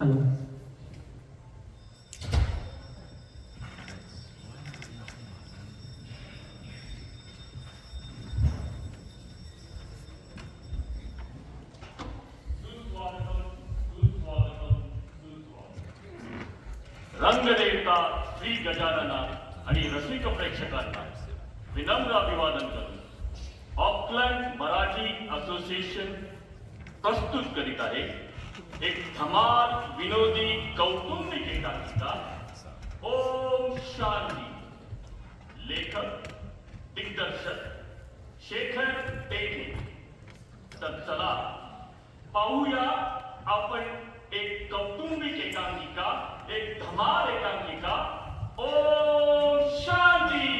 Hello. रंगदेवता Shri Gajanana आणि रसिक प्रेक्षकांना विनम्र अभिवादन करून ऑकलंड मराठी असोसिएशन प्रस्तुत करीत आहे एक धमाल विनोदी कौटुंबिक एकांकिका ओम शांती. लेखक दिग्दर्शक शेखर टेके. तर चला पाहूया आपण एक कौटुंबिक एकांकिका, एक धमाल एकांकिका ओम शांती.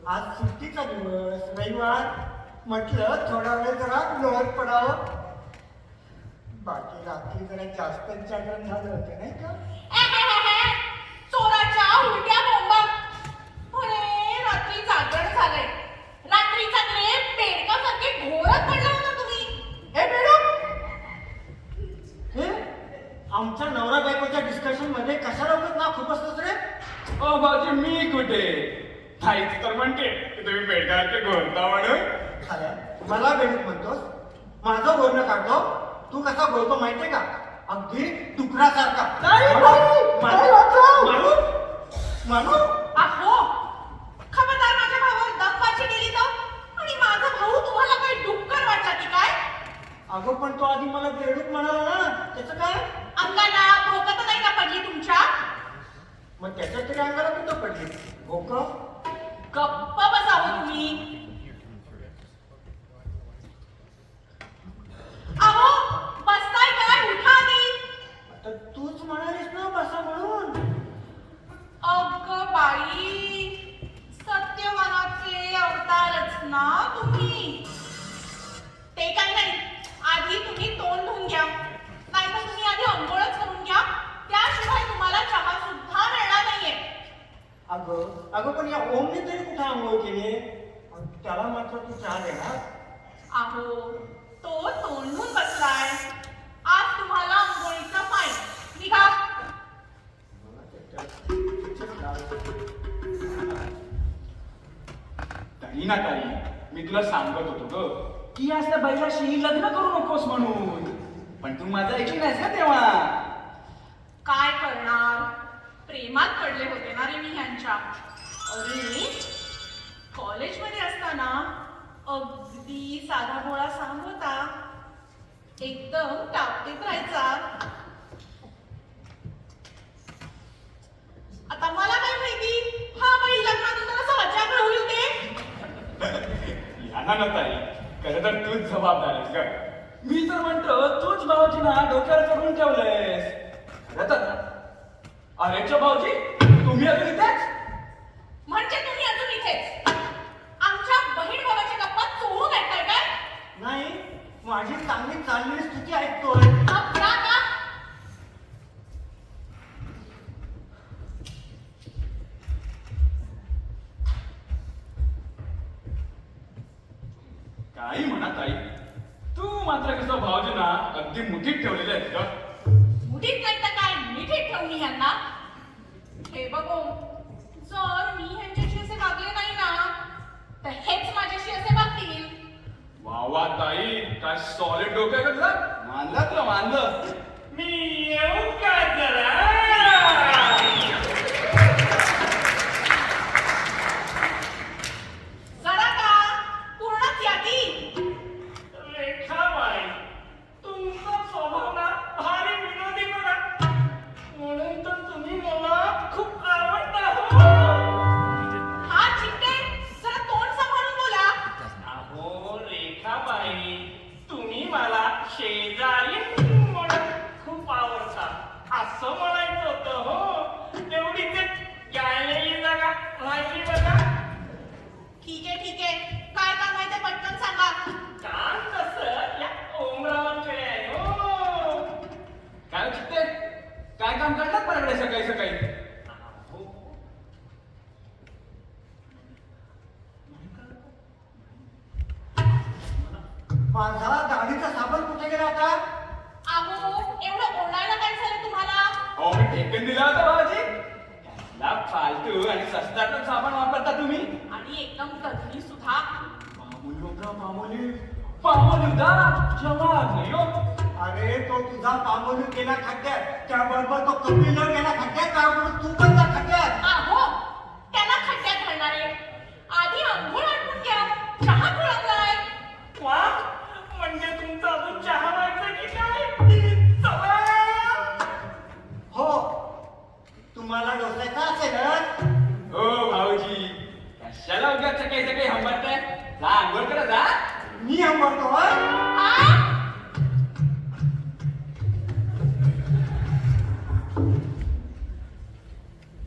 आज सुट्टीचा दिवस, रविवार म्हटलं थोडा वेळ जरा लोळत पडावं. बाकी रात्री जरा जास्तच जागरण झालं होतं नाही का? चोराच्या उलट्या बोंबा. म्हणे रात्री जागरण झालंय. रात्रीचा ग्रेप बेडकासारखे घोरत पडला होता तुम्ही. हे बेडक, हे आमच्या नवरा बायकोच्या डिस्कशन मध्ये कशाला उगाच ना खूप असतोस रे? ओ भाऊजी, मी कुठे नाहीच तर म्हणते की तुम्ही बेडकाचे घोरता म्हणून. खाल्या मला बेडूक म्हणतोस? माझं बोलणं काढतो. तू कसा बोलतो माहितीये का? अगदी डुकरासारखा. मानू अहो, खबरदार माझ्या भावावर दमबाजी केली तर. आणि माझा भाऊ तुम्हाला काही डुक्कर वाटला की काय? अगं पण तो आधी मला बेडूक म्हणाला ना, त्याचं काय? अंगाला भोकत नाही का पडली तुमच्या? मग त्याच्या तरी अंगाला कुठं पडली भोक? गप्प बसावं तुम्ही. अहो, बसताय काय? उठा आधी. आता तूच म्हणालीस ना बसा म्हणून. अगं बाई, सत्यवानाचे अवतारच ना तुम्ही. ते काही नाही, आधी तुम्ही तोंड धुवून घ्या. नाहीतर तुम्ही आधी अंघोळच करून घ्या. त्याशिवाय तुम्हाला चहा सुद्धा मिळणार नाहीये. अगं पण या ओमने तरी कुठे आंघोळ केली? त्याला मात्र तू चहा देणार? अहो, तो तोंड धुवून बसलाय. आज तुम्हाला अंघोळीचा पाय. निघा. ताई ना ताई, मी तुला सांगत होतो ग की आज त्या बैलाशी लग्न करू नकोस म्हणून, पण तू माझं ऐकली नाहीस का तेव्हा. काय करणार? प्रेमात पडले होते ना रे मी ह्यांच्या. अरे, कॉलेजमध्ये असताना अगदी साधा भोळा सांग होता. एकदम टापटीत राहायचा. आता मला काय माहिती हा बैल लग्नानंतर असं अचानक होईल ते. याना ना ताई, खरं तर तूच जबाबदार आहेस ग. मी तर म्हणतो तूच भाऊजी ना डोक्यावर चढून ठेवलंयस. खरं तर अरेच्या भाऊजी, तुम्ही अजून इथेच? म्हणजे तुम्ही अजून इथेच आमच्या बहीण भावाच्या गप्पा चोरून ऐकताय काय? नाही, माझी चांगली चाललेली स्तुती ऐकतोय. का? काही म्हणा ताई, तू मात्र कसं भाऊजींना अगदी मुठीत ठेवलेलं आहेस ग. मुठीत नाही तर काय मिठीत ठेवणी यांना. हे बघो, जर मी ह्यांच्याशी असे वागले नाही ना, तर हेच माझ्याशी असे वागतील. वा वा ताई, काय सॉलिड डोकं आहे का तुला? मानलं तुला, मानलं. मी येऊ का जरा जरा का पूर्णच यादी. रेखाबाई, तुमचा स्वभाव ना भारी विनोदी बघा, म्हणून तर तुम्ही मला खूप आवडता हो. हा चिमटे, जरा तोंड सांभाळून बोला. अहो रेखाबाई, तुम्ही मला शेजारी म्हणून खूप आवडता असं म्हणायचं होतं हो. तेवढी ते गायलेली जागा राहिली बघा. ठीक आहे, काय काम आहे ते पटकन सांगा. काम तसं या ओमरावांकडे आहे हो. काय चित्ते, काय काम करतात पराकडे सकाळी सकाळी? अहो, माझा दाढीचा साबण कुठे गेला आता? अहो, एवढं ओरडायला काय झालं तुम्हाला? अहो मी टेकन दिला होता बाबाजी. कसला फालतू आणि सस्ताटून साबण वापरता तुम्ही. आणि एकदम कधली सुद्धा. मामूली होता, मामूली. मामूली होता, जवाब नाही हो. अरे तो तुझा पामोली गेला खड्ड्यात, त्याबरोबर तो कपिल गेला खड्ड्यात, त्याबरोबर तू पण जा खड्ड्यात. अहो, त्याला खड्ड्यात घालणारे. आधी अंघोळ आटपून घ्या. चहा खुळकलाय. वा, म्हणजे तुमचा अजून चहा व्हायचा की काय? चला. हो, तुम्हाला डोसायचा असेलच. हो भाऊजी, कशाला उगाच सकाळी सकाळी हंबरताय? जा आंघोळ करा जा. मी हंबरतोय. आ?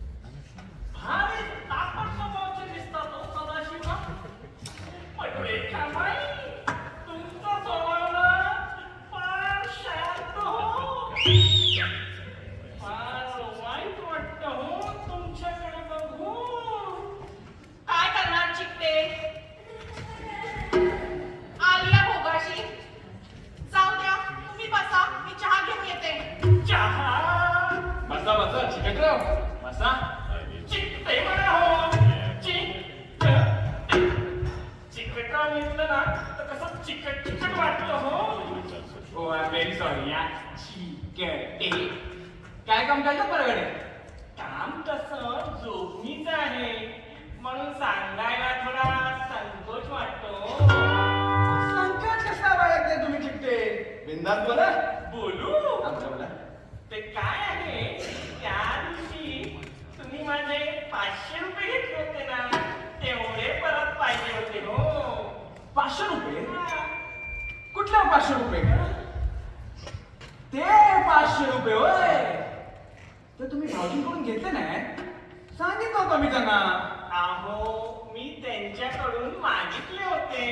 भारी तापट स्वभावाचे दिसतात हो सदाशिव. पण रेखाबाई, तुमचा स्वभाव ना फार शांत हो. फार वाईट वाटतं हो तुमच्याकडे बघून. काय करणार चिकटे? आलिया भोगाशी. जाऊ द्या, तुम्ही बसा, मी चहा घेऊन येते. चहा बसा बसा चिकटराव बसा. चिकटे म्हणा हो. चिकटराव म्हटलं ना तर कसं चिकट चिकट वाटतं हो. हो आय व्हेरी सॉरी या. चिकटे. काय काम करतात पराकडे? काम तसं जोखमीच आहे म्हणून सांगायला थोडा संकोच वाटतो. संकट कसा बाळगते तुम्ही चिकटे? बिंदास बोला. बोलू हा, बोला बोला. ते काय आहे, त्या दिवशी तुम्ही माझे 500 रुपये घेतले होते ना, तेवढे परत पाहिजे होते हो. 500 रुपये? हा. कुठल्या 500 रुपये? ते 500 रुपये होय. तर तुम्ही भाऊजींकडून घेतले नाही? सांगितलं होतं मी त्यांना. अहो, मी त्यांच्याकडून मागितले होते,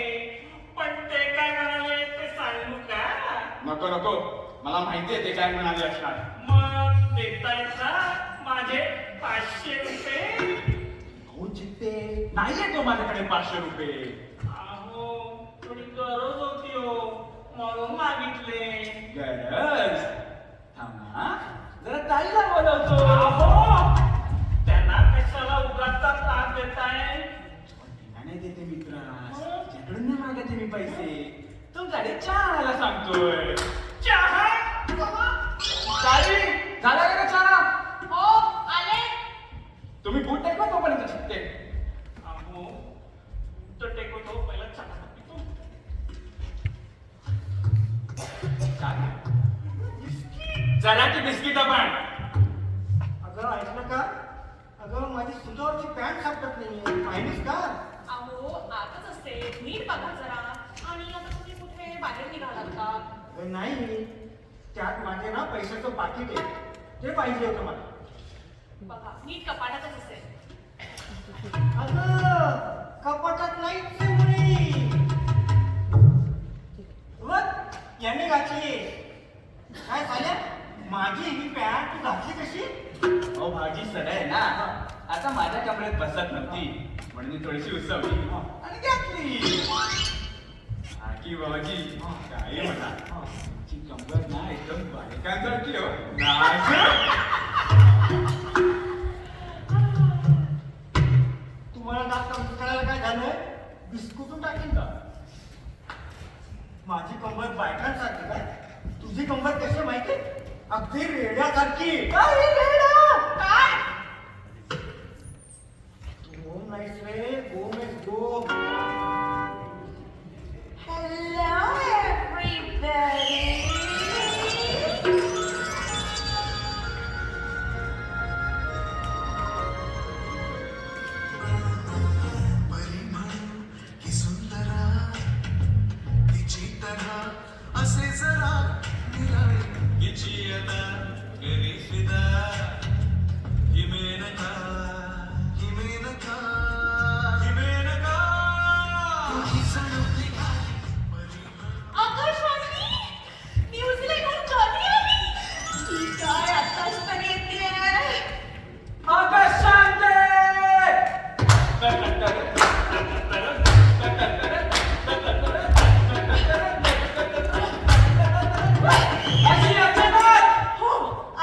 पण ते काय म्हणाले ते सांगू का? नको नको, मला माहिती आहे ते काय म्हणाले असणार. मग देता येतात माझे 500 रुपये? भाऊ चित्ते, नाहीये तो माझ्याकडे 500 रुपये. अहो, थोडी गरज होती हो, म्हणून मागितले. गरज? थांबा, जरा ताईला बोलवतो. अहो, त्यांना कशाला उगाचचा त्रास देताय? तिला नाही देते मित्रा, तिच्याकडून नाही मागते मी पैसे. तुमच्याकडे चहा आणायला सांगतोय. चहा? ताई, झाला का चहा? हो, आले. तुम्ही बूट टेकवा तोपर्यंत चित्ते. अहो, तो टेकवतो, पहिला चहा पितो. चहा? जरा की बिस्किट पण. अगं ऐकलं का? अगं माझी सुतावरची पॅन्ट सापडत नाहीये, पाहिलीस का? अहो, आताच असते. नीट बघा जरा. आणि आता तुम्ही कुठे बाहेर निघालात का? अगं नाही, त्यात माझे ना पैशाचं पाकिट आहे, ते पाहिजे होतं मला. बघा, नीट कपाटातच असेल. अगं कपाटात नाहीच आहे मुली. बघ, याने घातली. काय झालं? माझी ही पॅन्ट तू घातली कशी? अहो भाजी सरळ आहे ना, आता माझ्या कमरेत बसत नव्हती म्हणून मी थोडीशी उसवली आणि घातली. की बाबाजी काय म्हणा, तुमची कमर ना एकदम बायकांसारखी हो. नाजूक. गंमत कशी माहिती अगदी रेड्यासारखी. काय गोम नाहीस रे, गोम आहेस गोम. Hello everybody. परी म्हणून ही सुंदरा तिची तऱ्हा असे जरा निराळी हिची अदा करी फिदा ही मेनका ही मेनका ही मेनका ही सडकली खाली परी म्हणून आकाशवाणी न्यूझीलंडहून कधी आली? ही काय आत्ताच तर येतेय. आकाश शांत आहे. अशी अचानक. हो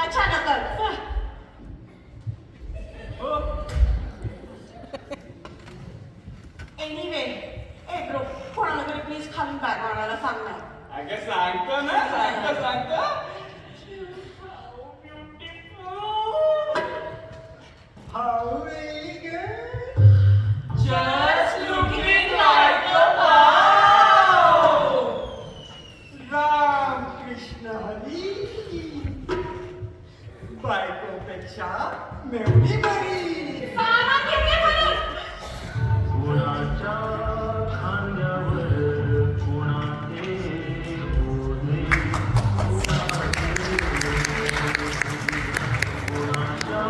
अचानकच. हो. एनिवे ए ब्रो कोणाला तरी प्लीज खाली बॅग आणायला सांग ना. अगं सांगतो ना, सांगतो. How really good. Just looking like a wow. Ram Krishna Hari. बायकोपेक्षा मेवणी बरी. सारा घेते म्हणून. कोणाच्या खांद्यावर कोणाचे ओझे कोणाच्या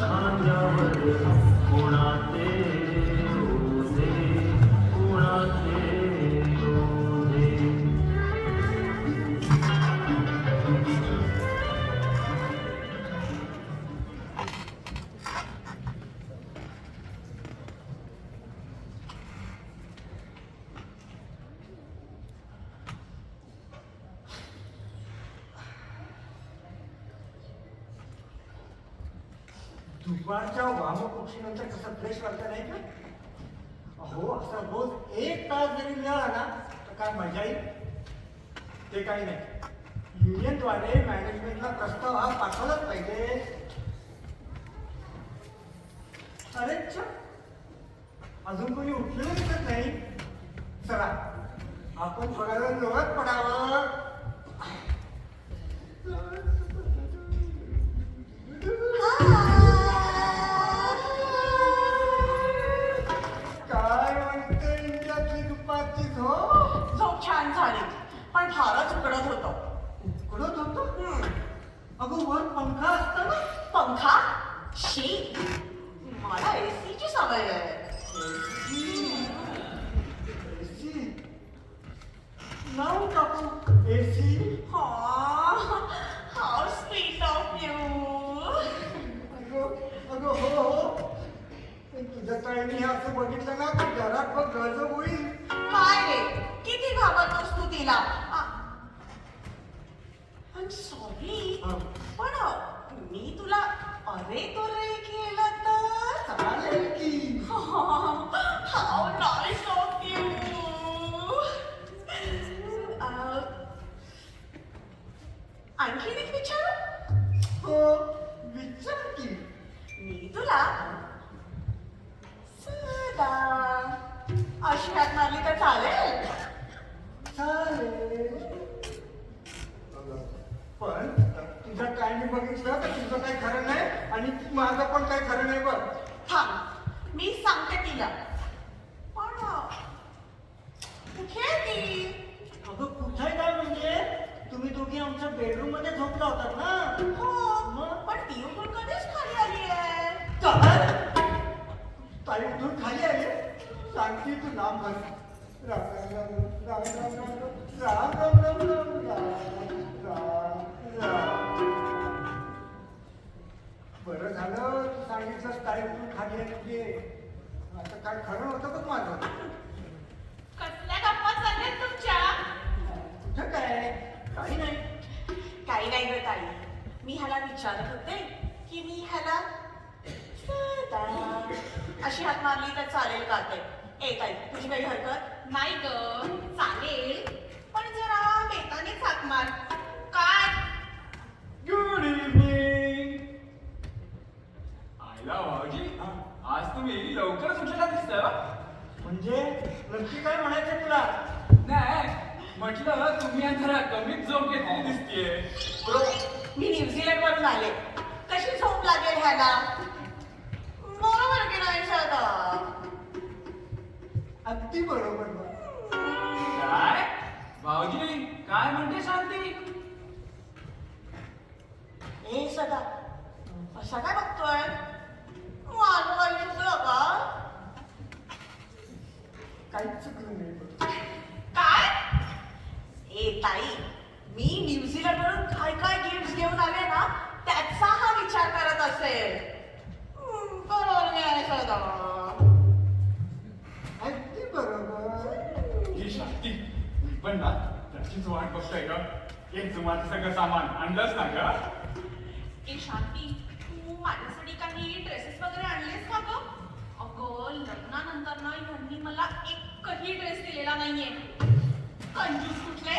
खांद्यावर कोणाचे ओझे कोणाचे ओझे. दुपारच्या वामकुक्षीनंतर कसं फ्रेश वाटतं नाही का? अहो असं रोज 1 तास जरी मिळाला ना तर काय मजा येईल. ते काही नाही, युनियनद्वारे मॅनेजमेंटला प्रस्ताव हा पाठवलाच पाहिजे. अरे अच्छा, अजून कोणी उठलेलं दिसत नाही. चला आपण थोडा वेळ लोळत पडावं. काय म्हणते इंडियातली दुपारची झोप? झोप छान झाली पण फारच उकडत होतं. उकडत होतो. अगं वर पंखा असता ना. पंखा शी मला एसीची सवय आहे. एसी लावून टाकू AC. How sweet of you. अगं हो हो, तुझ्या ताईने हे असं बघितलं ना तर घरात बघ गळजब होईल. काय रे किती घाबरतोस तू तिला. सॉरी पण मी तुला अरे तो रे केलं तर चालेल की. How nice of you. आणखी एक विचारू. हो विचार की. मी तुला सदा अशी हात मारली तर चालेल. चालेल. पण तुझ्या ताईने बघितलं तर तुझं काही खरं नाही आणि माझं पण काही खरं नाही बघ. थांब मी सांगते तिला. पण कुठे आहे ती? अगं कुठे काय म्हणजे तुम्ही दोघी आमच्या बेडरूम मध्ये झोपला होतात ना. हो पण ती उठून कधीच खाली आली आहे. ताई उठून खाली आली. सांगते तू नाम भर. राम राम राम राम राम राम राम राम राम राम राम राम. बरं झालं तू सांगितलं ताई उठून खाली आली तुझे. आता काय खरं होतं बघ माझं. कसल्या गप्पा चालल्यात तुमच्या? कुठं काय काही नाही. काही नाही ग ताई. मी ह्याला विचारत होते की मी ह्याला सदा अशी हात मारली तर चालेल का ते. ए ताई तुझी काही हरकत नाही ग. चालेल पण जरा बेताने हाक मार. घेऊन आले. कशी झोप लागेल ह्याला? बरोबर की नाही सदा? अगदी बरोबर बा. काय भाऊजी काय म्हणते शांती? ए सदा, असा काय बघतोय? माझं काही चुकलं का? काहीच चुकलं नाही बा. काय? ए ताई, मी न्यूझीलंडवरून काय काय गिफ्ट घेऊन आले ना त्याचा हा विचार करत असेल. बरोबर की नाही सदा? अगदी बरोबर. ही शांती पण ना त्याचीच वाट बघताय का? एक तुम्हाला सगळं सामान आणलंच ना का? ए शांती, तू माझ्यासाठी काही ड्रेसेस वगैरे आणलेस का ग? अगं लग्नानंतर ना ह्यांनी मला एकही ड्रेस दिलेला नाहीये. कंजूस कुठले?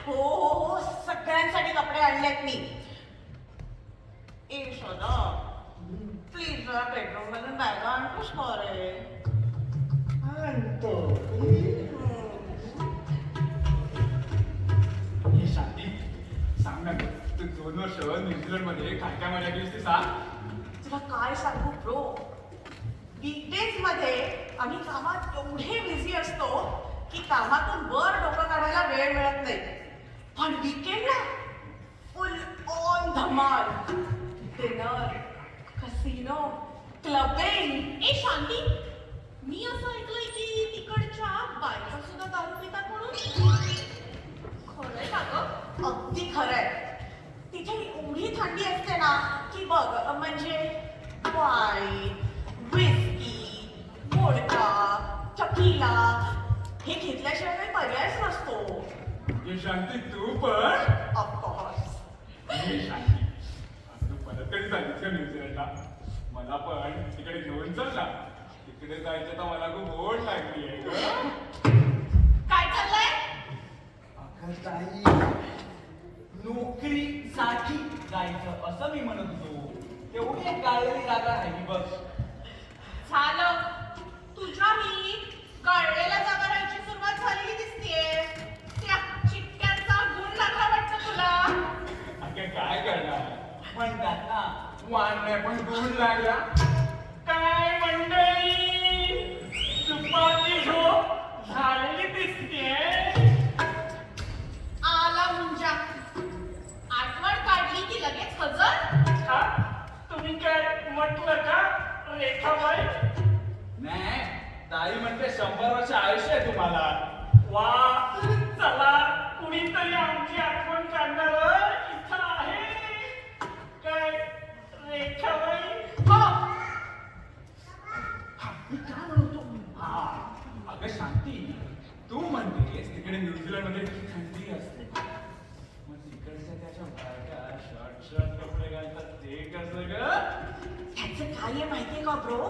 हो हो हो, सगळ्यांसाठी कपडे आणलेत मी. ए सदा, प्लीज जरा बेडरूम मधून बॅगा आणतोस का रे? आणतो. ही शांती सांग ना गं, तू 2 वर्ष न्यूझीलंड मध्ये काय काय मजा केलीस ते सांग. तुला काय सांगू ब्रो, वीकडेज मध्ये आम्ही कामात एवढे बिझी असतो की कामातून वर डोकं काढायला वेळ मिळत नाही. पण वीकेंडला फुल ऑन धमाल. Dinner, casino, clubbing. ए शांती, मी असं ऐकलंय की तिकडच्या बायका सुद्धा दारू पितात म्हणून. खरंय का ग? अगदी खरंय. तिथे एवढी थंडी असते ना की बघ, म्हणजे वाईन, विस्की, वोडका, टकीला हे घेतल्याशिवाय काही पर्यायच नसतो. ही शांती तू पण? ऑफकोर्स. ही शांती आज तू परत कधी झालीस का न्यूझीलंडला? मला पण तिकडे घेऊन चल ना. तिकडे जायचं तर मला खूप ओढ लागली आहे ग. काय चाललंय? अगं ताई, नोकरीसाठी जायचं असं मी म्हणत होतो. तेवढी एक गाळलेली जागा राहिली बघ. झालं, तुझ्या ही कळलेल्या जागा राहायची सुरुवात झालेली दिसतीये. त्या चिट्ट्यांचा गुण लागला वाटतं तुला. अगं काय करणार? म्हणतात ना वाढण्या पण गुण लागला. काय मंडळी, दुपारची झोप झालेली दिसते. आला मुंजा, आठवण काढली की लगेच हजर. हा, तुम्ही काय म्हटलं का रेखाबाई? नाही, ताई म्हणते 100 वर्ष आयुष्य आहे तुम्हाला. वा, चला कुणीतरी आमची आठवण काढणार इथं आहे काय रेखाबाई? हो, मी काय म्हणतो? हा, अगं शांती, तू म्हणतेस तिकडे न्यूझीलंड मध्ये थंडी असते. मग तिकडच्या त्याच्या बायका शॉर्ट कपडे घालतात ते कसं ग? ह्याचं काय आहे माहितीये का ब्रो?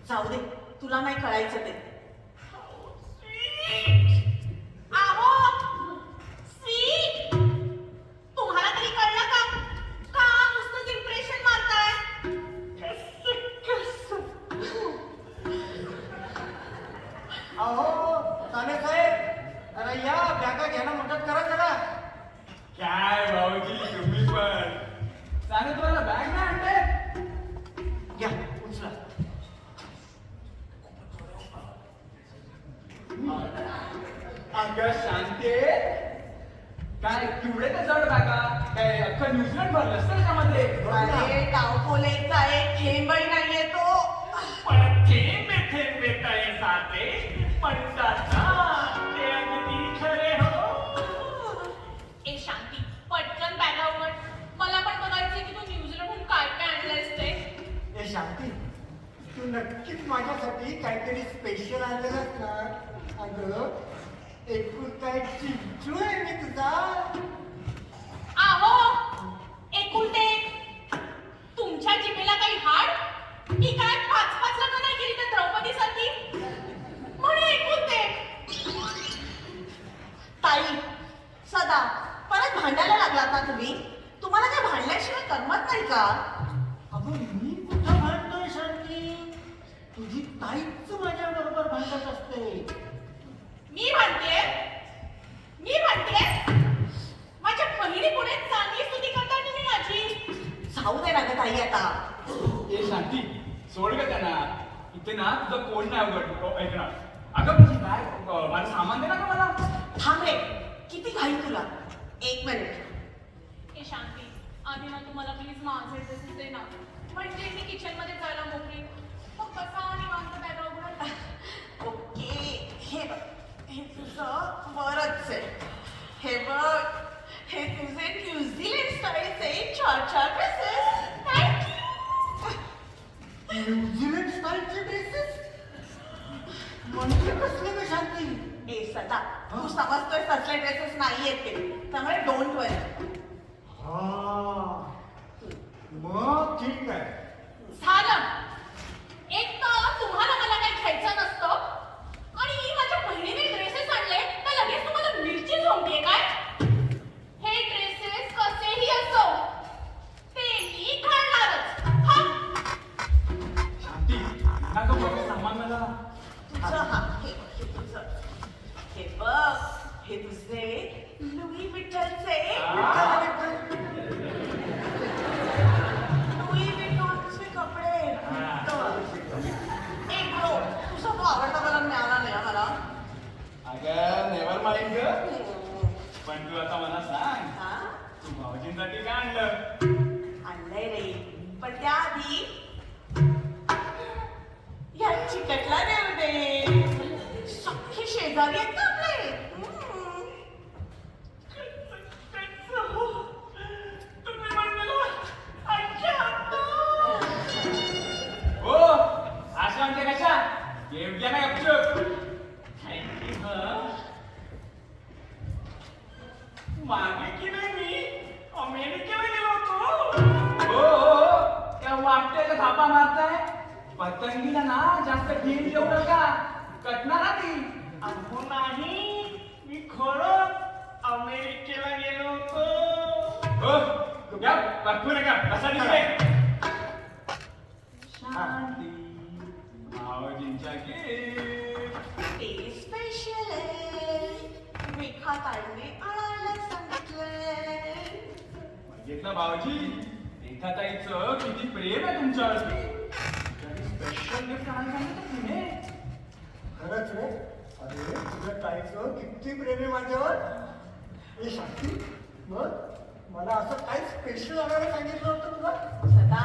जाऊ दे, तुला नाही कळायचं ते. आहो, स्वीट. तुम्हाला तरी कळलं का? का नुसतंच इम्प्रेशन मारताय? अहो ताने साहेब, अरे या बॅगा घ्यायला मदत करा जरा. काय भाऊजी तुम्ही पण सांगत तुम्हाला बॅग नाही आणते. घ्या, उचला. अगं शांते, काय केवढे ते जड बॅगा? काय अख्खं न्यूझीलंड भरलं असतं त्याच्यामध्ये? अरे टावकोलेचा एक थेंबही नाहीये तो. पण थेंबे थेंबे तळे साचे म्हणतात ना, ते अगदी खरे हो. ए शांती, पटकन बॅगा उघड. मला पण बघायचंय की तू न्यूझीलंडहून काय काय आणलंयस ते. ए शांती, तू नक्कीच माझ्यासाठी काहीतरी स्पेशल आणलेलंच ना. अगं, एकुलता एक चिंचू आहे मी तुझा. आहो, एकुलते एक. तुमच्या जिभेला काही हाड? की काय 5-5 लग्न नाही केली तर द्रौपदी सारखी? म्हणून एकुलते एक. ताई, सदा, परत भांडायला लागलात ना तुम्ही? तुम्हाला काय भांडल्याशिवाय करमत नाही का? अगं, मी कुठं भांडतोय शांती? तुझी ताईच माझ्या बरोबर भांडत असते. मी भांडतेय? मी इथे ना तुझं कोण नाही उघड ऐकणार. अगं म्हणजे काय माझं सामान दे ना का मला. थांब रे, किती घाई तुला. एक मिनिट. ए शांती, आधी ना तुम्हाला प्लीज माझे ड्रेसेस दे ना, म्हणजे मी किचन मध्ये जायला मोकळी. मग कसा निवांत बॅग उघडा. ओके, हे बघ, हे तुझं बरंच आहे. हे बघ, हे तुझे न्यूझीलंड स्टाईलचे 4 ड्रेसेस. न्यूझीलंड स्टाईलचे ड्रेसेस म्हणजे कसले ग शांती? ए सदा, तू समजतोय तसले ड्रेसेस नाही आहेत ते, त्यामुळे डोंट वरी. हा मग ठीक आहे. झालं. एक तर तुम्हाला मला काही घ्यायचं नसतं आणि माझ्या बहिणीने ड्रेसेस आणले तर लगेच तुम्हाला मिरची झोंबते काय. हे ड्रेसेस कसेही असो ते मी घालणारच. हा. शांती ना गं बघ सामान मला. तुझं हा, हे बघ, हे तुझं. हे बघ, हे तुझे लुई विठ्ठलचे. लुई विठ्ठलचे कपडे. एक ब्रो, तुझा तो आवडता मला मिळाला नाही हा मला. अगं नेवर माइंड ग. पण तू आता मला सांग, हा? तू भाऊजींसाठी काय आणलं. आणलंय रे, पण त्याआधी या चिकटला देऊ दे. सख्खे शेजारी आहेत ना आपले. तुम्ही म्हणलेलं अच्छा हो अशा म्हणजे कशा गेम घ्या ना गपचूप. थँक्यू हा. मागे की नाही मी अमेरिकेला गेलो होतो. हो त्या वाटत्याच्या थापा मारताय. पतंगीला ना जास्त घेऊन येऊ नका, कटणार ना ती. अहो नाही, मी खरंच अमेरिकेला गेलो होतो. हो या बघू नका कसा दिसते. शांती भाऊजींच्या गिफ्ट. ते स्पेशल आहे. रेखा ताईने आणायला सांगितलंय. बघितलं भाऊजी रेखाताईचं किती प्रेम आहे तुमच्यावरती. स्पेशल गिफ्ट आणायला सांगितलं तिने. खरंच रे. अरे तुझ्या ताईचं किती प्रेम आहे माझ्यावर. ए शांती, मग मला असं काय स्पेशल आणायला सांगितलं होतं तुला? सदा,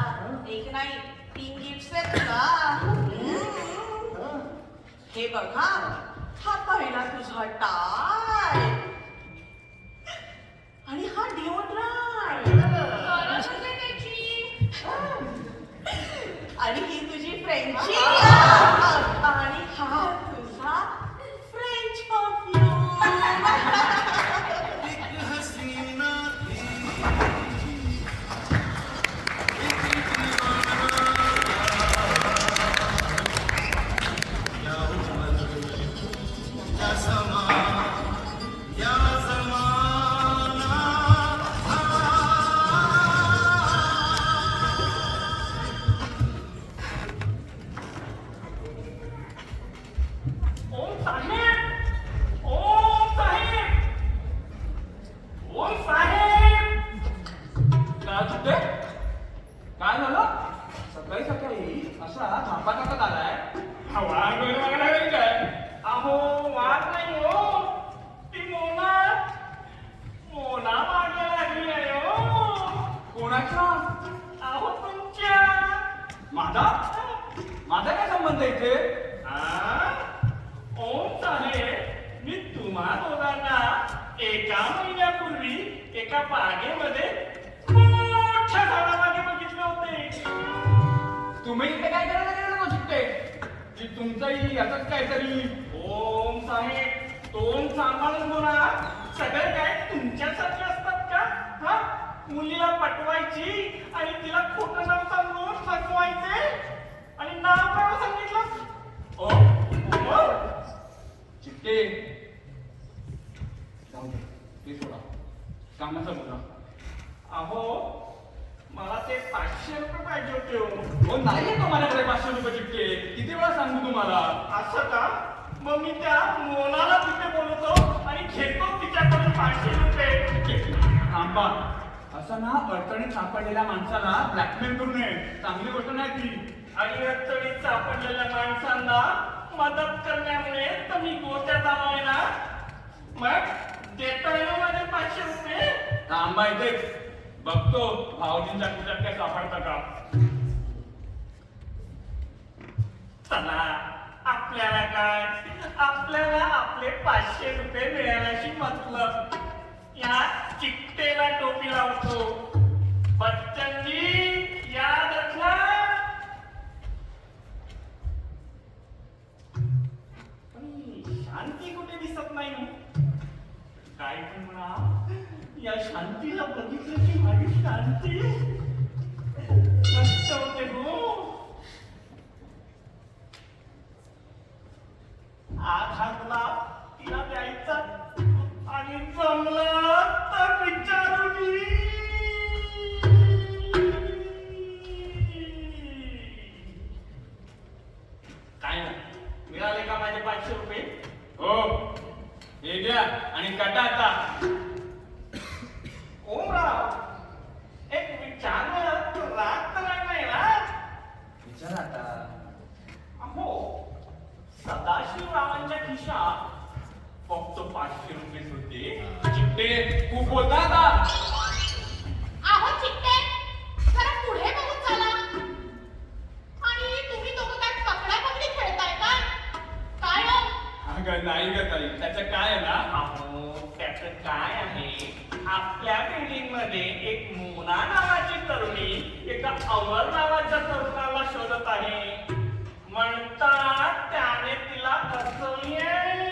एक नाही 3 गिफ्ट्स आहेत तुला. हा? हे बघ हा, हा पहिला तुझा टाय आणि हा डिओड्रंट गरज आहे त्याची. आणि ही तुझी फ्रेंडची आणि हा तुझा फ्रेंच परफ्यूम. ओम साहेब, ओम साहेब, ओम साहेब. काय चुकते काय झालं. सकाळी सकाळी असा थापा टाकत आलाय. हवा अंगावर मागायला लागली काय. अहो वाद नाही हो, ती मोना मोना मागायला लागली आहे हो. कोणाचा. अहो तुमच्या. माझा माझा काय संबंध आहे इथे. ओम साहेब, मी तुम्हा दोघांना एका महिन्यापूर्वी एका बागेमध्ये मोठ्या झाडामागे बघितले होते. तुम्ही इथे काय करायला गेले ना चुकते की तुमचंही याच काहीतरी. ओम साहेब, तोंड सांभाळून बोला. सगळे काय तुमच्यासारखे असतात का. हा, मुलीला पटवायची आणि तिला खोटं नाव सांगून फसवायचे. आणि नाव काय सांगितलं. ओ चिट्टे जाऊ दे ते सोडा कामाचा बोला. अहो मला ते 500 रुपये पाहिजे होते हो. हो नाहीये का माझ्याकडे 500 रुपये चिट्टे. किती वेळा सांगू तुम्हाला. असं का. मग मी त्या मोनाला तिथे बोलवतो आणि घेतो तिच्याकडून 500 रुपये. थांबा. असं ना अडचणीत सापडलेल्या माणसाला ब्लॅकमेल करू नये. चांगली गोष्ट नाही ती. आणि अडचणीत सापडलेल्या माणसांना मदत करण्यामुळे तुम्ही गोत्यात आलोय ना. मग देताय ना माझे 500 रुपये. थांबा इथेच बघतो भाऊजींच्या कुठल्यात काय सापडतं का. चला, आपल्याला काय, आपल्याला आपले 500 रुपये मिळाल्याशी मतलब. या चिकटेला टोपी लावतो. बच्चनजी याद रखना. पण शांती कुठे दिसत नाही. काय पण म्हणा, या शांतीला बघितलं की माझी शांती नष्ट होते हो. आज हा गुलाब तिला द्यायचा आणि जमलं तर विचारू मी. काय ना, मिळाले का माझे 500 रुपये? हो हे घ्या आणि कटा आता. ओमराव, एक विचारलं तर राग तर नाही ना? विचार आता. अहो, सदाशिवरावांच्या खिशात फक्त 500 रुपये होते. चिट्टे खूप बोलता आता. आहो चिट्टे, जरा पुढे बघून चला. आणि तुम्ही दोघं काय पकडापकडी खेळताय का? काय हो? अगं नाही ग ताई, त्याचं काय आहे ना. अहो, त्याचं काय आहे, आपल्या बिल्डिंग मध्ये एक मोना नावाची तरुणी एका अमर नावाच्या तरुणाला शोधत आहे. म्हणतात त्याने तिला फसवली आहे.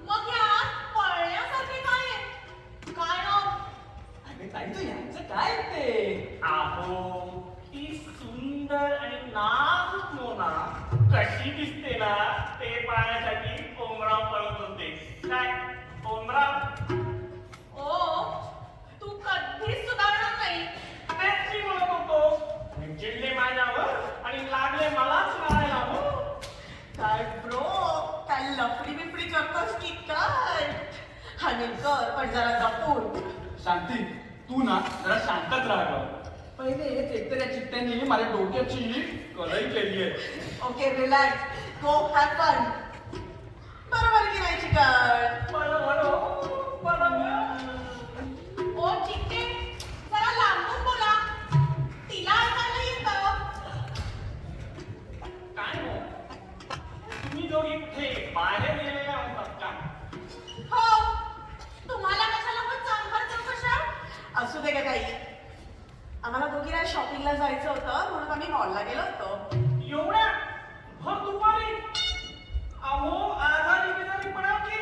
मग यात पळण्यासारखे काय आहे? काय हो? अगं ताई तू यांचं काय ते. अहो, ती सुंदर आणि नाजूक मोना कशी दिसते ना, ते पाहण्यासाठी ओमराव पळत होते. काय ओमराव? ओ, तू कधीच सुधारणार नाही. तेच मी म्हणत होतो. चिडले माझ्यावर आणि लागले मलाच मारायला हो. काय ब्रो, काय लफडी बिफडी करतोस की काय? आणि कर पण जरा जपून. शांती तू ना जरा शांतच राहा. पहिले हेच एकतर या चिट्ट्यांनी माझ्या डोक्याची कलई केली आहे. Okay relax, go have fun. बरोबर की नाही चिकन? बरोबर हो, बरोबर. ओ चिट्टे, जरा लांबून बोला. तिला ऐकायला येतं. काय हो, तुम्ही दोघी कुठे बाहेर गेलेल्या होतात का? हो, तुम्हाला कशाला पण चांभार चौकशा? असू दे का काही. आम्हाला दोघीला शॉपिंगला जायचं होतं म्हणून आम्ही मॉलला गेलो होतो. एवढ्या भर दुपारी? अहो, आजारी बिजारी पडाव की.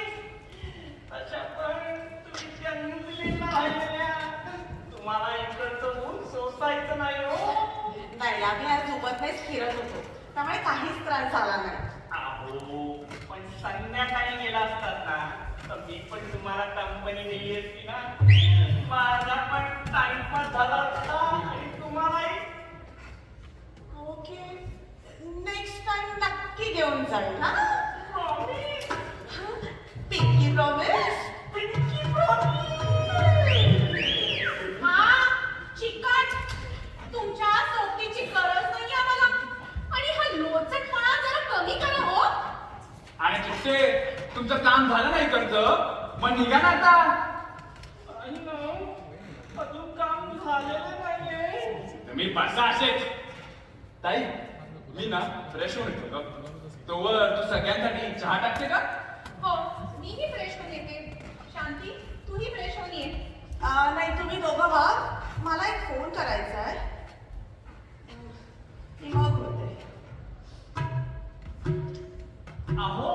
तशा पण तुम्ही जन्म दिलेला राहिलेल्या. तुम्हाला इकडचं ऊन सोसायचं नाही हो. नाही, आम्ही आज सोबतच फिरत होतो त्यामुळे काहीच त्रास झाला नाही. अहो, पण संध्याकाळी गेला असतात ना, तर मी पण तुम्हाला कंपनी दिली असती ना. माझा पण टाइमपास झाला असता आणि तुम्हालाही. ओके, नेक्स्ट टाइम नक्की घेऊन जाईल हा. Promise. Pinky promise. Pinky promise. हा, चिकट, तुमच्या सोबतीची गरज नाही आम्हाला. आणि हा लोचटपणा जरा कमी करा हो. आणि चिट्टे तुमचं काम झालं नाही इकडचं, मग निघा ना आता. आई नो, अजून काम झालेलं नाहीये. तुम्ही बसा असेच. ताई मी ना फ्रेश होऊन येतो ग. तोवर तू सगळ्यांसाठी चहा टाकते का? हो, मीही फ्रेश होऊन येते. शांती, तूही फ्रेश होऊन ये. नाही, तुम्ही दोघं व्हा. मला एक फोन करायचा आहे. मी मग होते. अहो,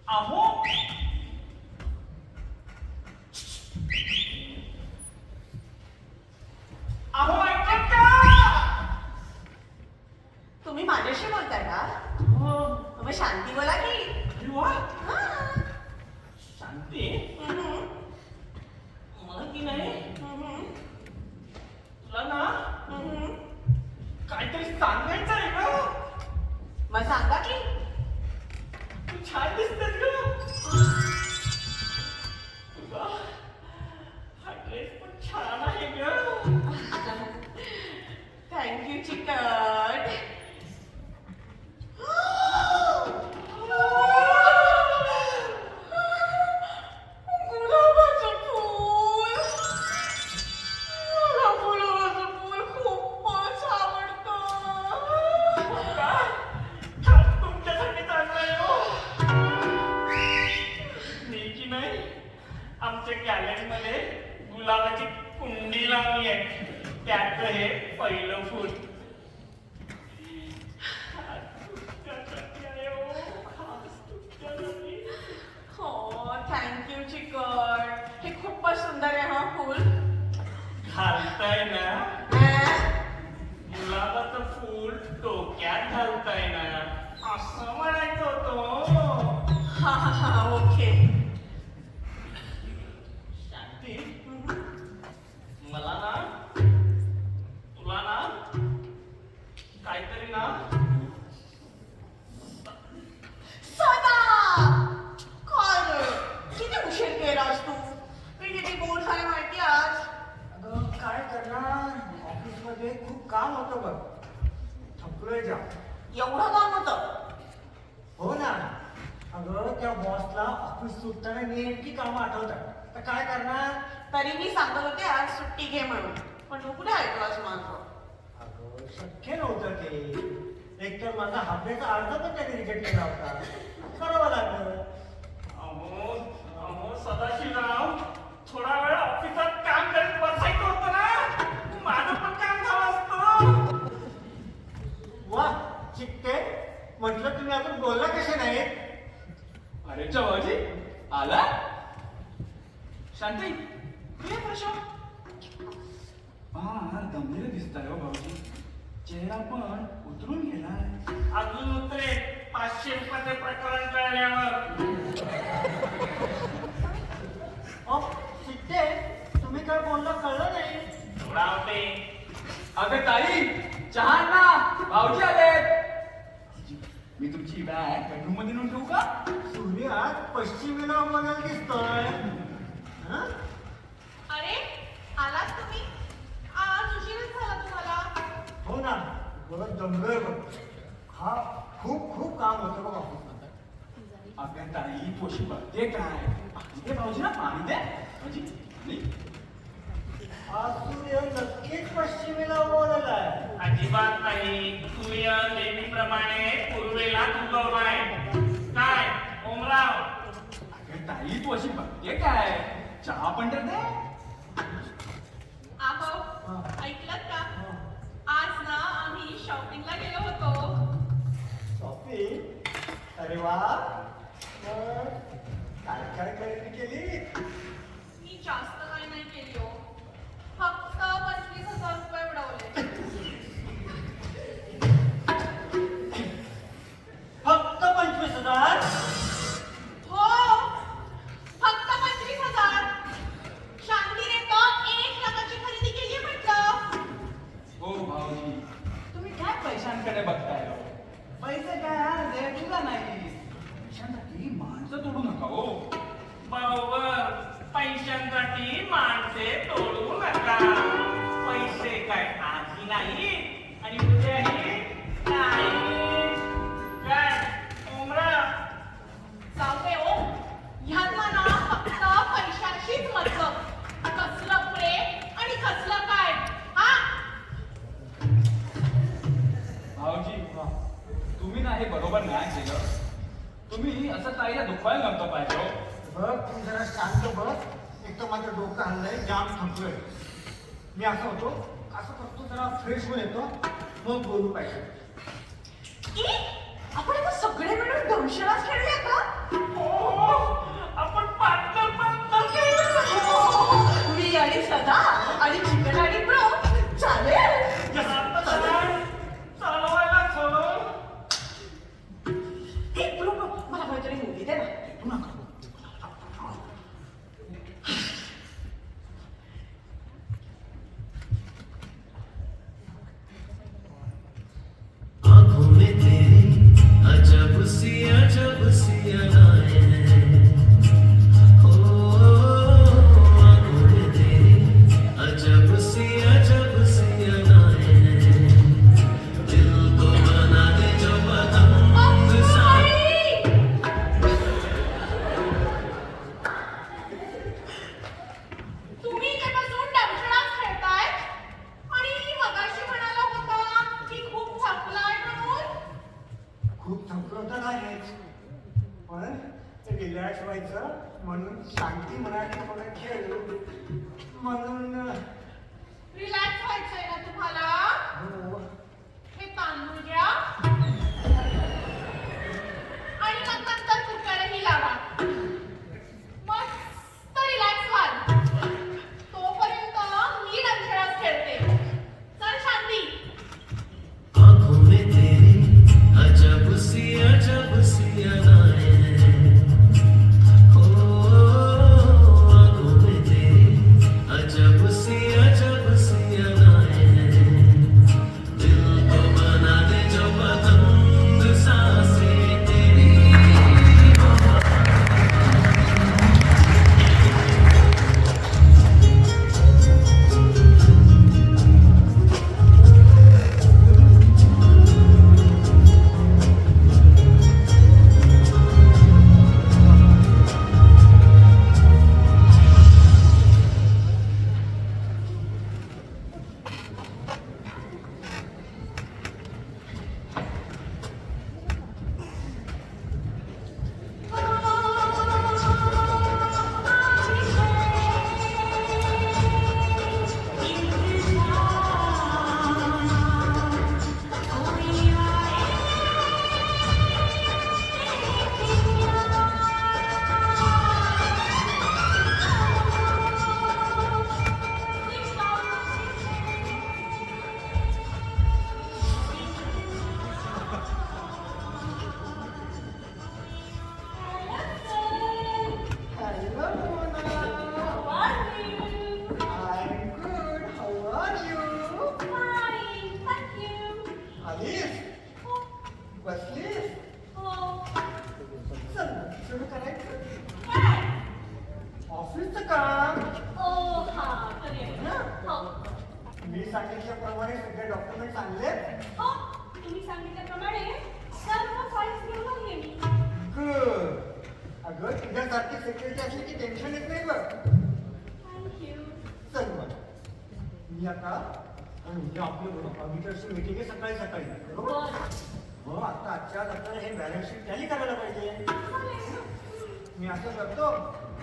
अहो, अहो, ऐकत का? तुम्ही माझ्याशी बोलताय का? हो. मग शांती बोला की. अरे वा, हा. शांती, हम्म. मला की नाही, हम्म. तुला ना हम्म. काहीतरी सांगायचं आहे ग. मग सांगा की. तू छान दिसतेस ग. तुझा हा ड्रेस पण छान आहे ग. लावली आहे त्यात हे पहिलं फूल हो थँक्यू चिकट हे खूपच सुंदर आहे हा फुल घालताय ना अं? गुलाबाचं फूल डोक्यात घालताय ना असं म्हणायचं होतं हा ओके शांती मला ना तुला ना काहीतरी ना सदा काय रे किती उशीर केलास तू मी किती बोर झाले माहिती आज अगं काय करणार ऑफिसमध्ये खूप काम होतं बघ थकलोय जा एवढं काम होतं हो ना अगं त्या बॉसला ऑफिस सुटताना नेमकी कामं आठवतात तर काय करणार तरी मी सांगत होते आज सुट्टी घे म्हणून पण तू कुठे ऐकलास माझं अगं शक्य नव्हतं ते एकतर माझा हाफेचा अर्ज पण त्याने रिजेक्ट केला होता करावं लागलं अहो अहो सदाशिवराव थोडा वेळ ऑफिसात काम करत बसायचं होतं ना माझं पण काम झालं असतं वा चिकटे म्हटलं तुम्ही अजून बोलला कसे नाही अरे चवाजी आला शांती तू ये प्रश्न हा गंभीर दिसताय हो भाऊजी चेहरा पण उतरून गेलाय अजून उतरे 500 रुपयाचे प्रकरण कळल्यावर चिकटे तुम्ही काय बोलला कळलं नाही रावते अगं ताई चहा ना भाऊजी आलेत मी तुमची बॅग बेडरूम मध्ये नेऊन ठेवू का सूर्य आज पश्चिमेला बघायला दिसतोय हं? अरे आलात तुम्ही आज उशीरच झाला तुम्हाला हो ना बरं दमलोय बघ हा खूप खूप काम होतं बघ ऑफिसमध्ये अगं ताई पोशी बघते काय ते भाऊजीला पाणी द्या भाऊजी पाणी आज सूर्य नक्कीच पश्चिमेला वळलेला आहे अजिबात नाही सूर्य नेहमीप्रमाणे पूर्वेला उगवलाय काय ओमराव अगं ताई तू अशी बघते काय चहा पण तर दे आहो हा. ऐकलत का हं. आज ना आम्ही शॉपिंगला गेलो होतो शॉपिंग अरे वा मग काय काय खरेदी केली मी जास्त काही नाही केली हो फक्त 25,000 रुपये उडवले फक्त 25,000 हो फक्त 25,000 शांतीने तर 1 लाखाची खरेदी केली म्हटलं हो भाऊजी तुम्ही काय पैशांकडे बघताय हो? पैसे काय हा दे तुला नाही पैशांसाठी माणसं तोडू नका हो बरोबर पैशांसाठी माणसे तोडू नका पैसे काय आधी नाही आणि उद्याही नाही काय ओमराव जाऊ दे हो ह्यांना ना फक्त पैशाशीच मतलब कसलं प्रेम आणि कसलं काय हा भाऊजी तुम्ही ना हे बरोबर नाही केलं तुम्ही असं ताईला दुखवायला नव्हतं पाहिजे हो. बघ तू जरा शांत बस एक तर माझं डोकं हल्लंय जाम थकलोय मी असं होतो असं करतो जरा फ्रेश होऊन येतो मग बोलू पाहिजे की आपण आता सगळे मिळून दंशनाच खेळूया का हो आपण पार्टनर खेळू मी आणि सदा आणि चिकन आणि ब्रो चालेल चालवायला चलो एक ब्रो मला काहीतरी मुली दे ना तू नका आँखों में तेरी अजब सी अदाएं हैं हो आँखों में तेरी अजब सी अदाएं हैं दिल को बना दे जो पतंग सा तुम्ही इथेपासून दंशनाच खेळताय आणि मगाशी म्हणाला होता की खूप थकलाय म्हणून खूप थकलो तर आहेच पण रिलॅक्स व्हायचं म्हणून शांती मराठी थोडं खेळलो म्हणून रिलॅक्स व्हायचंय ना तुम्हाला? हो. हे तांदूळ घ्या आणि मग नंतर कुकरही लावा. मस्त रिलॅक्स व्हाल. तोपर्यंत मी रंगखेळच खेळते. चल शांती. आंखों में तेरी अजब सी अदाएं हैं हो आंखों में तेरी अजब सी अदाएं हैं दिल को बना दे जो पतंग सांसें तेरी Hello, Mona. How are you? I'm good. How are you? Fine, thank you. आलीस? हो, बसलीस? हो. चल, सुरू करायचं. काय? ऑफिसचं काम. ओ, हा, करूया. हो. मी सांगितल्याप्रमाणे सगळे डॉक्युमेंट आणले. हो, तुम्ही सांगितल्याप्रमाणे सर्व फाईल्स घेऊन आली आहे मी. गुड. अगं तुझ्यासारखी सेक्रेटरी असली की टेन्शन येत नाही बघ. थँक्यू. चल मग मी आता म्हणजे आपलं ऑडिटरची मीटिंग आहे सकाळी सकाळी बरोबर. बरं. हो आता आजच्या आपल्याला हे बॅलन्स शीट टॅली करायला पाहिजे. चालेल. मी असं करतो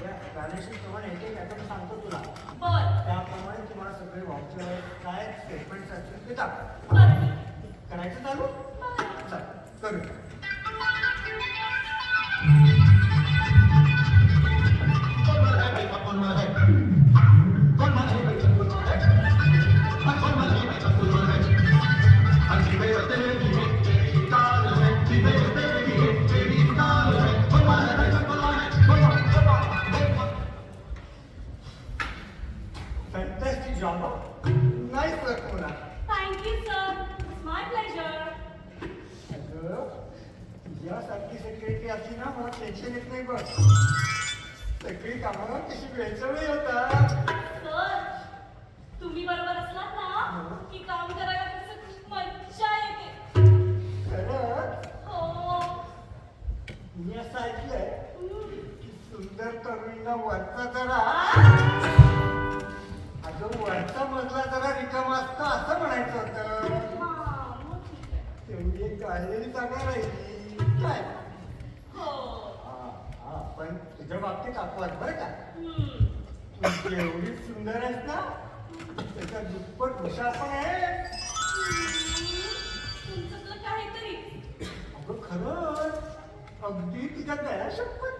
त्या बॅलन्स शीट प्रमाणे एक पॅटर्न सांगतो तुला. बरं. त्याप्रमाणे तुम्हाला सगळे वाउचर काय स्टेटमेंट असतील ते टाक. बरं. करायचं चालू. बरं. चल करू. Fantastic job. नाईस वर्क मुला. Thank you, sir. It's my pleasure. अगं तुझ्यासारखी सेक्रेटरी असली ना मला टेन्शन येत नाही बघ. सगळी कामं कशी वेळच्या वेळी होतात. सर, तुम्ही बरोबर असलात ना की काम करायला कसं खूप मज्जा येते. खरंच हो. मी असं ऐकलंय हम्म. की सुंदर तरुणींना वरचा जरा अगं वरचा मजला जरा रिकामा असतो असं म्हणायचं होतं. हा, मग ठीक आहे. तेवढी एक गाळलेली जागा राहिली काय. हो. हा हा पण तुझ्या बाबतीत अपवाद बरं का. हम्म. तू जेवढी सुंदर आहेस ना त्याच्या दुप्पट हुशार पण आहे. तुमचं काहीतरी. अगं खरंच अगदी तुझ्या दया शपथ.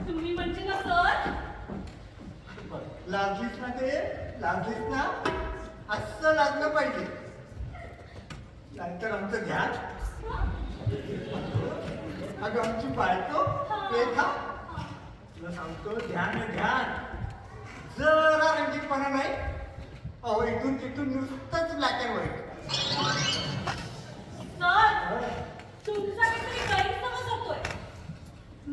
तुम्ही म्हणजे ना सर. लाजलीस ना ते लाजलीस ना असं लागलं पाहिजे नाहीतर आमचं ध्यान. अगं आमची बायको रेखा तुला सांगतो ध्यान ध्यान जरा रंगीतपणा नाही. अहो इथून तिथून नुसतंच ब्लॅक अँड व्हाईट. सर, तुमचा काहीतरी गैरसमज होतोय.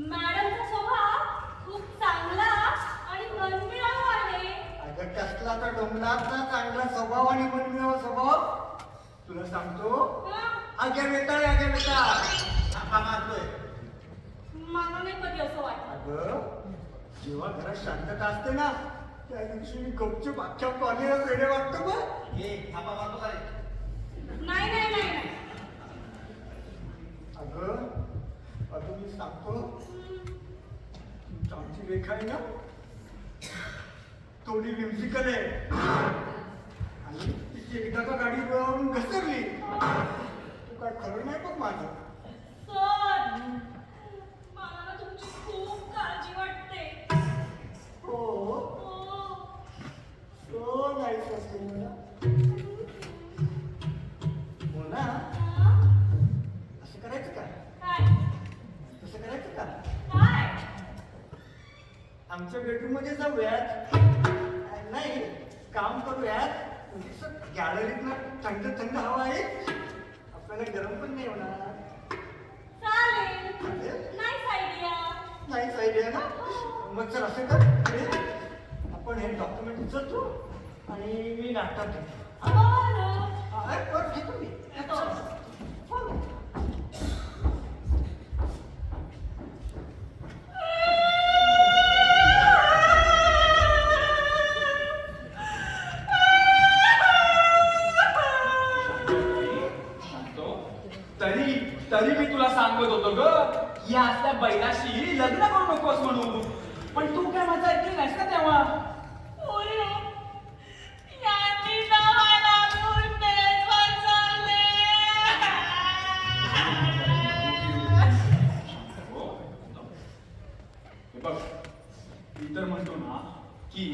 मॅडमचा स्वभाव खूप चांगला आणि मनमिळावू आहे. अगं कसला तर डोंगराचा चांगला स्वभाव आणि मनमिळावा स्वभाव. तुला सांगतो आग्या बेटा थापा मारतोय. मला नाही कधी असं वाटलं. अगं जेव्हा घरात शांतता असते ना त्या दिवशी मी गपचूप अख्ख्या कॉलनीला वेडे वाटतो बघ. थापा मारतो काय. नाही नाही नाही नाही. अगं अगं मी सांगतो तुमची आमची रेखा आहे ना थोडी म्युझिकल आहे आणि तिची एकदा का गाडी वळवून घसरली तू काय खरं नाही बघ माझं. सर मला ना तुमची खूप काळजी वाटते. हो हो. तो नाही असते मला. हो ना, हा? असं करायचं का? काय तसं करायचं का? काय आमच्या बेडरूम मध्ये जाऊयात. नाही, काम करूयात. गॅलरीतनं थंड थंड हवा आहे, आपल्याला गरम पण नाही होणार. चालेल. Nice idea. नाहीच आयडिया ना. मग जर असं कर, आपण हे डॉक्युमेंट उचलतो आणि मी लॅपटॉप घेतो. बरं. परत घेतो मी. हो. शांतो, तरी मी तुला सांगत होतो ग, या असल्या बैलाशी लग्न करू नकोस म्हणून. पण तू काय माझं ऐकली नाहीस का तेव्हा? होय हो. यांनी ना मला गुंडेच वाचवले. हो. हे बघ, मी तर म्हणतो ना की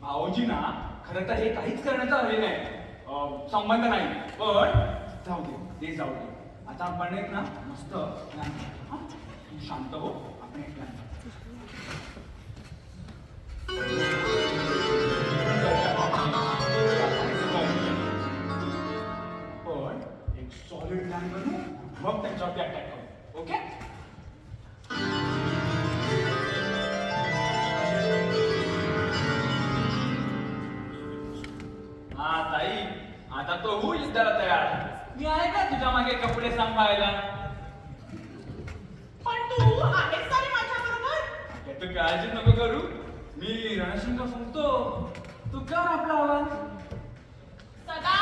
भाऊजी ना खरं तर हे काहीच करण्याचं हवे नाही, संबंध नाही. पण जाऊ दे, ते जाऊ दे. आता आपण एक ना मस्त plan करू, हा? तू शांत हो, आपण एक plan करू. पण एक सॉलिड प्लॅन बनवू, मग त्यांच्यावरती अटॅक करू. ओके? हा ताई, आता तो हो युद्धाला तयार. मी आहे का तुझ्या मागे कपडे सांभाळायला? पण तू आहेस का रे माझ्याबरोबर? तू काळजी नको करू, मी रणसिंग सांगतो. तू कर आपला आवाज. सदा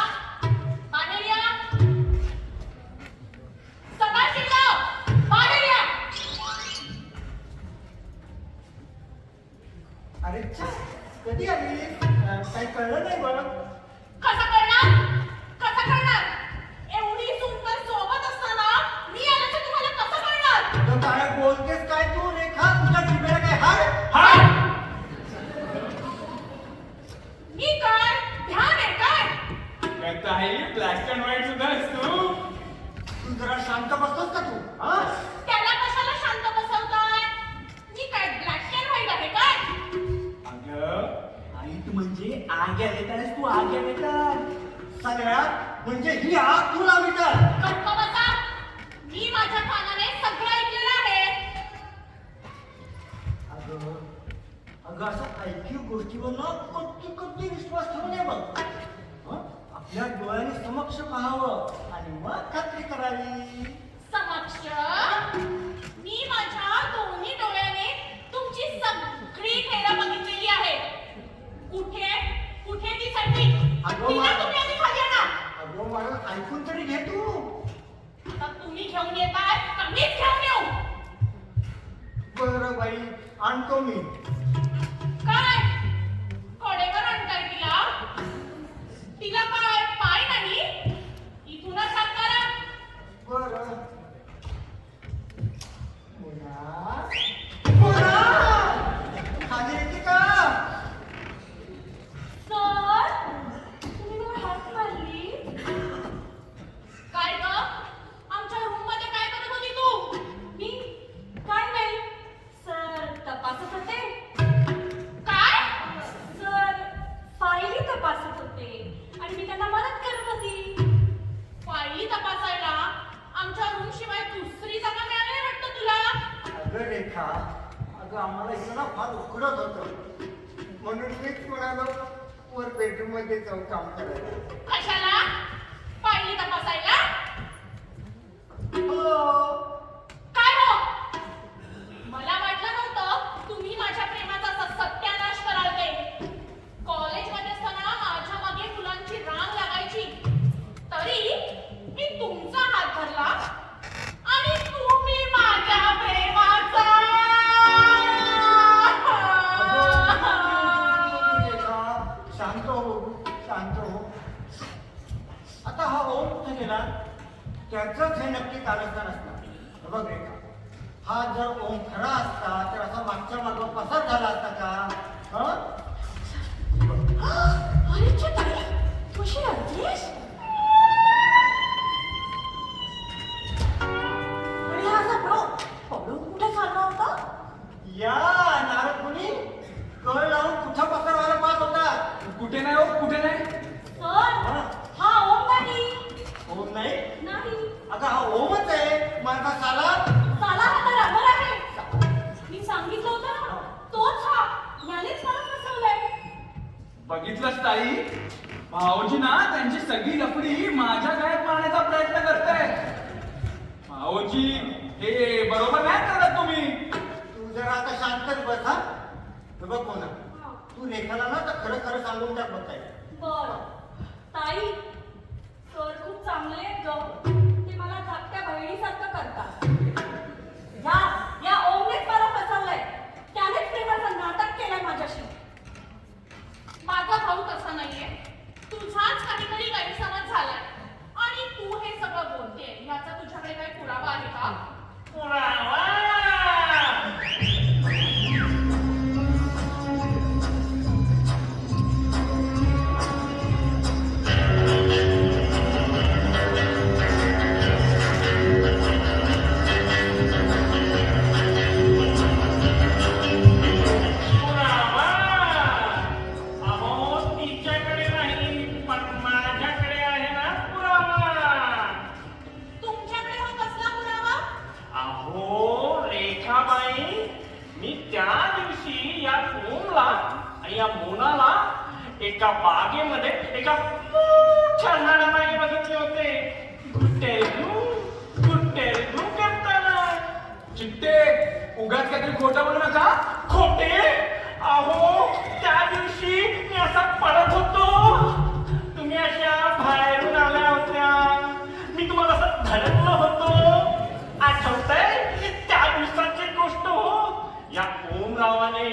बाहेर या. सदा शिकलो बाहेर या. अरे छा, कधी आली? काही कळलं नाही बघ. कसा करणार? कसा करणार? एवढी सुंदर सोबत असताना मी आले तर तुम्हाला कसं करणार? तर काय बोलतेस काय तू रेखा? तुझ्या जिभेला काय हाड? हाय! मी काय ध्यान आहे काय? काय ताई, ब्लॅक अँड व्हाईट सुद्धा आहेस तू? तू जरा शांत बसतोस का तू? हा? त्याला कशाला शांत बसवताय? मी काय ब्लॅक अँड व्हाईट आहे काय? अगं, आईत म्हणजे आग्या देतास तू, आग्या देतात. सगळ्यात म्हणजे ही आग तू लावी तर. गप्प बसा. मी माझ्या कानाने सगळं ऐकलेलं आहे. अगं अगं असं ऐकीव गोष्टीवर ना कधी कधी विश्वास ठेवू नये बघ. हं? आपल्या डोळ्याने समक्ष पाहावं आणि मग खात्री करावी. समक्ष मी माझ्या दोन्ही डोळ्याने तुमची सगळी खेळ बघितलेली आहे. कुठे कुठे ती संधी? अगं तिला मा- तुम्ही आधी खाली आणा. अगं मला ऐकून तरी घे तू. आता तुम्ही घेऊन येताय का मीच घेऊन येऊ? बरं बाई, आणतो मी. काय कडेवर आणताय तिला? तिला काय पाय नाही? इथूनच हात करा. बरं. मुला, मुला, खाली येते का? सर तुम्ही मला हात मारली? काय ग? आमच्या रूम मध्ये काय करत होती तू? मी काय नाही सर, तपासत होते. काय? सर फाईली तपासत होते आणि मी त्यांना मदत करत होती. फाईली तपासायला आमच्या रूम शिवाय दुसरी जागा मिळाली नाही वाटतं तुला? अगं रेखा, अगं आम्हाला इथं ना फार उकडत होतं, म्हणून मीच म्हणालो वर बेडरूम मध्ये जाऊन काम करायला. कशाला? फाईली तपासायला? हो. काय हो? मला वाटलं नव्हतं तुम्ही माझ्या प्रेमाचा सत्यानाश कराल ते. कॉलेजमध्ये असताना माझ्या मागे फुलांची रांग लागायची, तरी मी तुमचा हात धरला आणि तुम्ही माझ्या प्रेमाचा. अगं, रेखा, बघ रेखा, हा जर ओम खरा असता तर असा मागच्या मागं पसार झाला असता का? हं? अरे ताई, तू अशी रडतेस? आणि हा असा ब्रो पडून कुठे चालला होता? या नारद मुनी कळ लावून कुठं पसार व्हायला पाहत होता? कुठे नाही हो, कुठे नाही. हं? हा ओम नाही. ओम नाही? नाही. अगं हा ओमच आहे. माझा साला साला हा तर अमर आहे. मी सांगितलं होतं ना, तोच हा. यानेच मला फसवलंय. बघितलंस ताई, भाऊजी ना त्यांची सगळी लफडी माझ्या गळ्यात मारण्याचा प्रयत्न करतायत. भाऊजी हे बरोबर नाही करत तुम्ही. तू जरा आता शांतच बस हा. हे बघ कोणा, तू रेखाला ना तर खरं खरं सांगून टाक बघ काय. बर ताई, सर खूप चांगले आहेत ग. ते मला धाकट्या बहिणीसारखं करतात. या ओमनेच मला फसवलंय. त्यानेच प्रेमाचं नाटक केलंय माझ्याशी. माझा भाऊ तसा नाहीये. तुझाच काहीतरी गैरसमज झालाय आणि तू हे सगळं बोलतेय. याचा तुझ्याकडे काही पुरावा आहे का? पुरावा. पुरावा. अहो, तिच्याकडे नाही, पण माझ्याकडे आहे ना पुरावा. तुमच्याकडे हा कसला पुरावा? अहो रेखाबाई, मी त्या दिवशी या ओमला आणि या मोनाला एका बागेमध्ये एका मोठ्या झाडामागे बघितले होते. गुट्टेरगू करताना. चिट्टे, उगाच काहीतरी खोटं बोलू नका. खोटे? अहो त्या दिवशी मी असा पडत होतो, तुम्ही अशा बाहेरून आल्या होत्या, मी तुम्हाला असं धडकलो होतो. आठवतंय? त्या दिवसाची गोष्ट हो. या ओमरावाने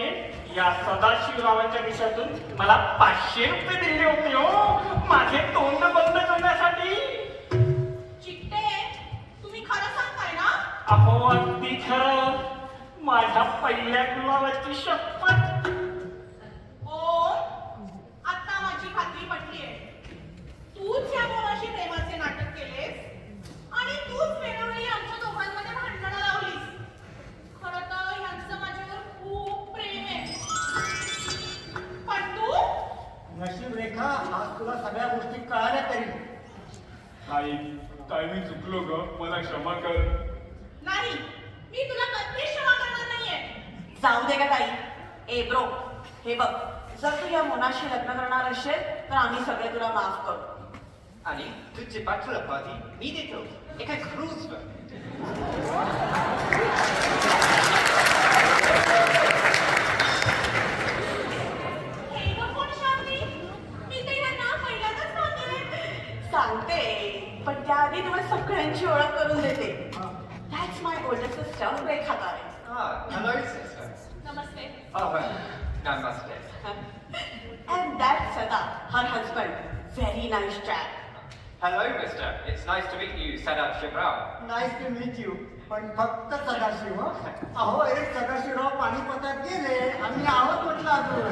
या सदाशिवरावांच्या खिशातून मला 500 रुपये दिले होते हो, माझे तोंड बंद करण्यासाठी. चिट्टे, तुम्ही खरं सांगताय ना? अहो अगदी खरं, माझ्या पहिल्या गुलाबाची शपथ. ओम, आता माझी खात्री पटलीये. तूच या मुलाशी प्रेमाचे नाटक केलेस आणि तूच वेळोवेळी आमच्या दोघांमध्ये भांडणं लावलीस. खरं तर यांचं माझ्यावर खूप प्रेम आहे. पण तू नशीब रेखा, आज तुला सगळ्या गोष्टी कळाल्या तरी. ताई, ताई मी चुकलो ग, मला क्षमा कर. नाही, मी तुला कधीच क्षमा करणार नाहीये. जाऊ दे का ताई. ए ब्रो, हे बघ, जर तू या मुलाशी लग्न करणार असेल तर आम्ही सगळे तुला माफ करू. आणि तुझी बॅचलर पार्टी मी देतो एका क्रूजवर. हे बघ कोण शांती, मी तर यांना पहिल्यांदाच पाहतेय. सांगते, पण त्याआधी तुम्हाला सगळ्यांची ओळख करून देते. दॅट्स माय ओल्डर सिस्टर रेखा ताई. Hello, sister. Namaste. Oh, well, namaste. And that's Sada, her husband. Very nice chap. Hello, mister. It's nice to meet you, Sadat Shivrao. Nice to meet you. पण फक्त सदाशिव हं? अहो एक सदाशिवराव पाणीपतात गेले, आम्ही आहोत म्हटलं अजून.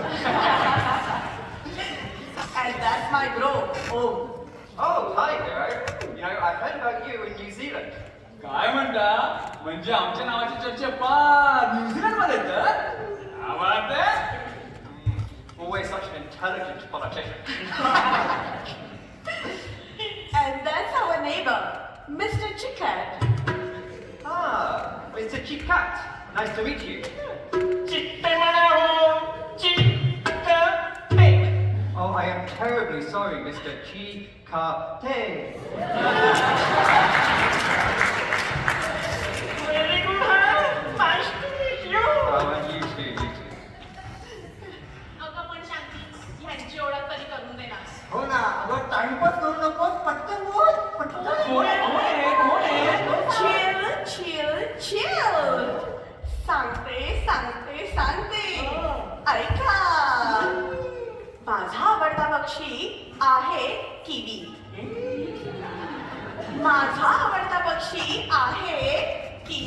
And that's my bro, Om. Oh, hi, Gero. You know, I've heard about you in New Zealand. काय म्हणता? म्हणजे आमच्या नावाची चर्चा पार न्यूझीलंड मध्ये तर आवाज आहे? Always such an intelligent politician. And that's our neighbor, Mr. Chicken. Mr. Chikat. Nice to meet you. चिट्टे म्हणा हो, चिट्टे. Oh, I am terribly sorry, Mr. Chikate. Very good, huh? Nice to meet you. Oh, and you too, you too. अगं पण शांती, ह्यांची ओळख कधी करून देणार? हो ना, अगं टाइमपास करू नकोस, पटकन बोल, पटकन. कोण आहे? कोण आहे? Chill, chill, chill. सांगते. ऐका. माझा आवडता पक्षी आहे किवी. माझा आवडता पक्षी आहे किवी.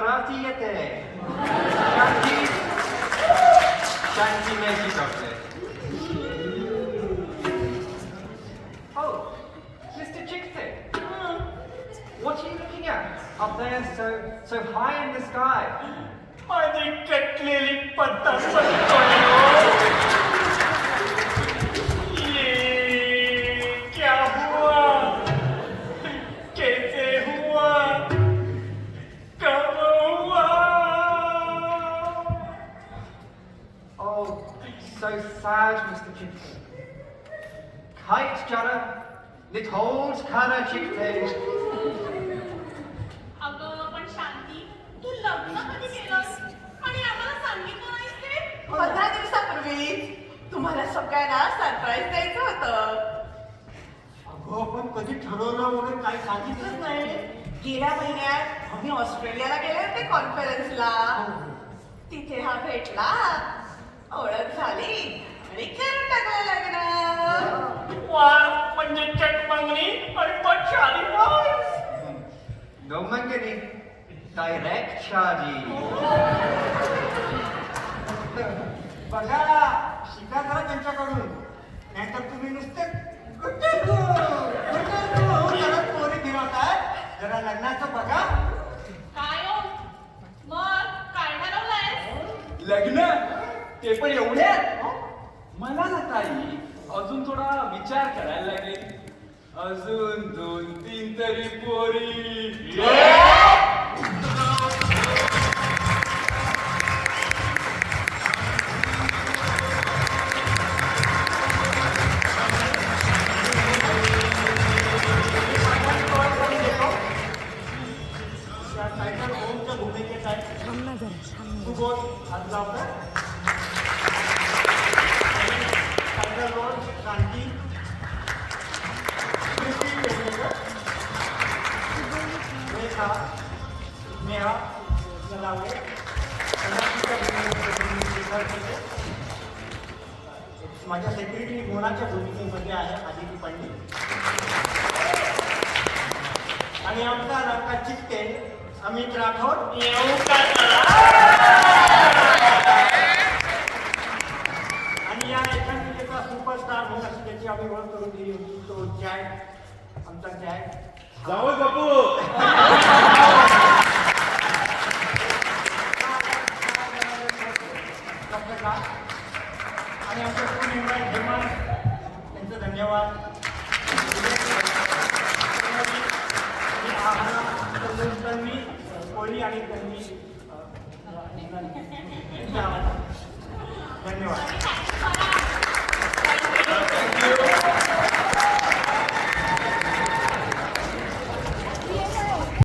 मराठी येते. शांती नाही शिकवते. Oh, Mr. Chickstead. What are you looking at? Up there, so high in the sky. माझी कटलेली पत्ता पडतोय. ये क्या हुआ? कैसे हुआ? कब हुआ? Oh, so sad, Mr. Chickstead. Kite Jana, lit holds Kana Chickstead. अगं पण शांती, तू लग्न कधी केलंस आणि आम्हाला सांगितलं नाहीस ते? 15 दिवसापूर्वी तुम्हाला सगळ्यांना सरप्राईज द्यायचं होतं. अगो पण कधी ठरवलं वगैरे काही सांगितलंच नाही. गेल्या महिन्यात आम्ही ऑस्ट्रेलियाला गेले होते कॉन्फरन्सला. तिथे हा भेटला, ओळख झाली आणि करून टाकलं लग्न. वा म्हणजे चटमंगणी आणि पछाडी बॉयज. No mangani, direct शादी. बघा शिका जरा त्यांच्याकडून, नाहीतर तुम्ही नुसते गुट्टू करत पोरी फिरवताय. जरा लग्नाचं बघा. काय हो? मग काय ठरवलंयस? लग्न ते पण एवढ्यात मला ना ताई अजून थोडा विचार करायला लागेल. अजून 2-3 तरी पोरी. त्या टायटल ओमच्या भूमिकेत आहे. तू बोल हात लावता. टायटल रोल शांती, प्रीती पेडणेकर, रेखा, नेहा जलावळे, अनामिका भूमिकेत. माझ्या सेक्रेटरी गुणाच्या भूमिकेमध्ये आहे आदिती पंडित. आणि आमचा रंका चित्ते अमित राठोड. येऊ का जरा? आणि या एकांकिकेचा सुपरस्टार म्हणून अशी त्याची आम्ही ओळख करून दिली होती, तो जॅक, आमचा जॅक. जाऊ बापू. आणि आमचे हेमंत, त्यांचं धन्यवाद.